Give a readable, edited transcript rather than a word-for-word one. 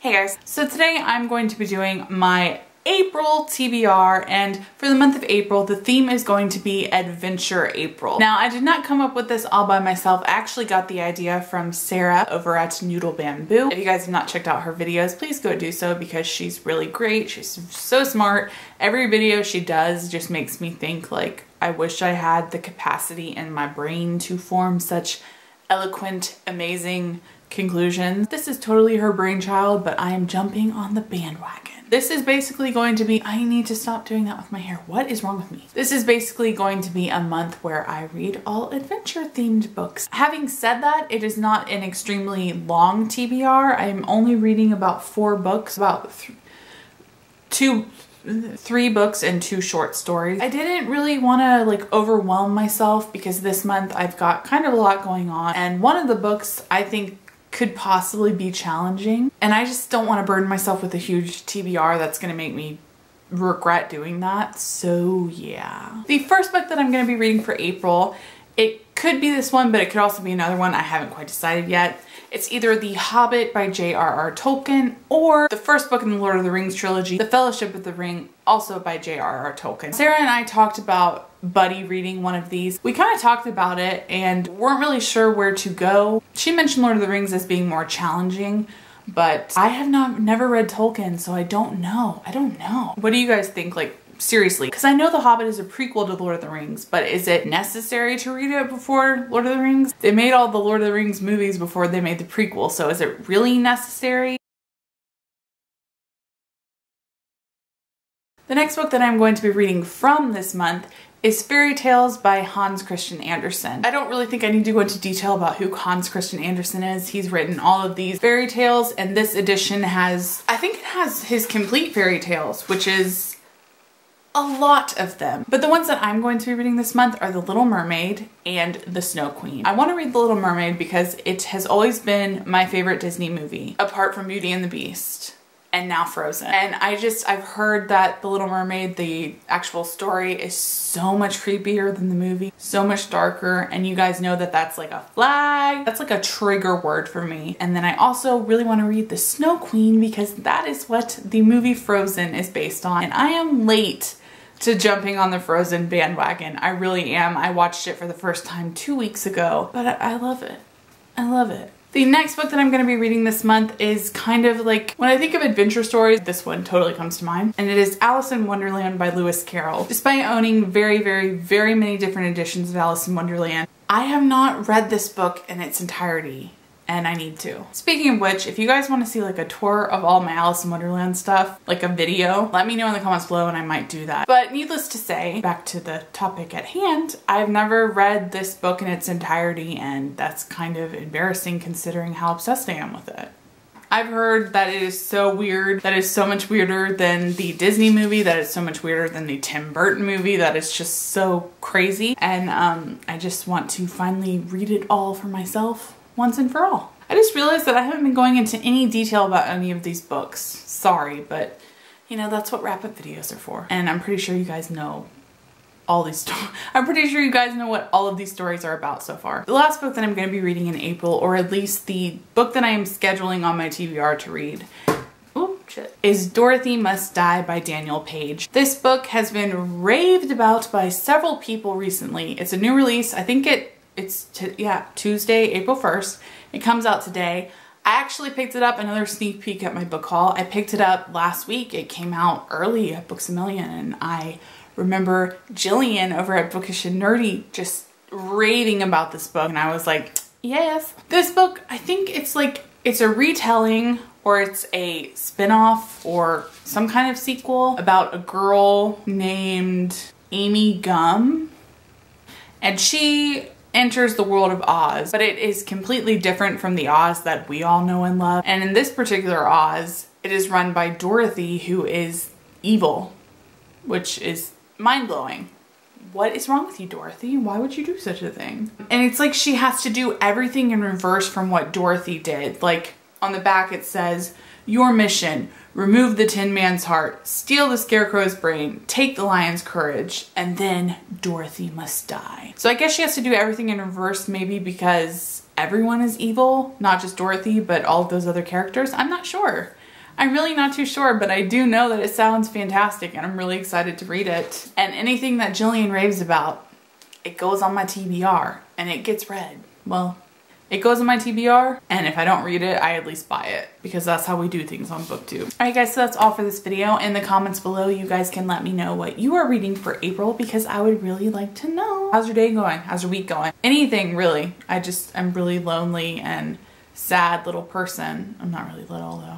Hey guys, so today I'm going to be doing my April TBR, and for the month of April the theme is going to be Adventure April. Now I did not come up with this all by myself. I actually got the idea from Sara over at Noodle Bamboo. If you guys have not checked out her videos, please go do so because she's really great. She's so smart. Every video she does just makes me think like I wish I had the capacity in my brain to form such eloquent, amazing conclusions. This is totally her brainchild, but I am jumping on the bandwagon. This is basically going to be, I need to stop doing that with my hair. What is wrong with me? This is basically going to be a month where I read all adventure themed books. Having said that, it is not an extremely long TBR. I'm only reading about 4 books, about 3 books and 2 short stories. I didn't really want to like overwhelm myself because this month I've got kind of a lot going on, and one of the books I think could possibly be challenging, and I just don't want to burden myself with a huge TBR that's going to make me regret doing that. So yeah. The first book that I'm going to be reading for April, it could be this one, but it could also be another one. I haven't quite decided yet. It's either The Hobbit by J.R.R. Tolkien or the first book in the Lord of the Rings trilogy, The Fellowship of the Ring, also by J.R.R. Tolkien. Sara and I talked about buddy reading one of these. We kind of talked about it and weren't really sure where to go. She mentioned Lord of the Rings as being more challenging, but I have never read Tolkien, so I don't know. What do you guys think? Like, seriously, because I know The Hobbit is a prequel to Lord of the Rings, but is it necessary to read it before Lord of the Rings? They made all the Lord of the Rings movies before they made the prequel, so is it really necessary? The next book that I'm going to be reading from this month is Fairy Tales by Hans Christian Andersen. I don't really think I need to go into detail about who Hans Christian Andersen is. He's written all of these fairy tales, and this edition has, I think it has his complete fairy tales, which is a lot of them. But the ones that I'm going to be reading this month are The Little Mermaid and The Snow Queen. I want to read The Little Mermaid because it has always been my favorite Disney movie, apart from Beauty and the Beast and now Frozen. And I've heard that The Little Mermaid, the actual story, is so much creepier than the movie, so much darker, and you guys know that that's like a flag. That's like a trigger word for me. And then I also really want to read The Snow Queen because that is what the movie Frozen is based on. And I am late to jumping on the Frozen bandwagon. I really am. I watched it for the first time 2 weeks ago, but I love it. I love it. The next book that I'm going to be reading this month is kind of like, when I think of adventure stories, this one totally comes to mind, and it is Alice in Wonderland by Lewis Carroll. Despite owning very many different editions of Alice in Wonderland, I have not read this book in its entirety, and I need to. Speaking of which, if you guys want to see like a tour of all my Alice in Wonderland stuff, like a video, let me know in the comments below and I might do that. But needless to say, back to the topic at hand, I've never read this book in its entirety, and that's kind of embarrassing considering how obsessed I am with it. I've heard that it is so weird, that is so much weirder than the Disney movie, that is so much weirder than the Tim Burton movie, that is just so crazy. And I just want to finally read it all for myself once and for all. I just realized that I haven't been going into any detail about any of these books. Sorry, but you know, that's what wrap-up videos are for. And I'm pretty sure you guys know all these stories. I'm pretty sure you guys know what all of these stories are about so far. The last book that I'm going to be reading in April, or at least the book that I am scheduling on my TBR to read, is Dorothy Must Die by Daniel Page. This book has been raved about by several people recently. It's a new release. I think it's Tuesday, April 1st. It comes out today. I actually picked it up, another sneak peek at my book haul. I picked it up last week. It came out early at Books A Million, and I remember Jillian over at Bookish and Nerdy just raving about this book, and I was like, yes. This book, I think it's a retelling, or it's a spin-off or some kind of sequel about a girl named Amy Gum, and she enters the world of Oz, but it is completely different from the Oz that we all know and love. And in this particular Oz, it is run by Dorothy, who is evil, which is mind-blowing. What is wrong with you, Dorothy? Why would you do such a thing? And it's like she has to do everything in reverse from what Dorothy did. Like on the back it says, your mission, remove the Tin Man's heart, steal the Scarecrow's brain, take the Lion's courage, and then Dorothy must die. So I guess she has to do everything in reverse, maybe because everyone is evil, not just Dorothy, but all of those other characters. I'm not sure. I'm really not too sure, but I do know that it sounds fantastic and I'm really excited to read it. And anything that Jillian raves about, it goes on my TBR and it gets read. Well, it goes on my TBR, and if I don't read it, I at least buy it, because that's how we do things on BookTube. Alright guys, so that's all for this video. In the comments below, you guys can let me know what you are reading for April, because I would really like to know. How's your day going? How's your week going? Anything really. I'm really lonely and sad little person. I'm not really little though.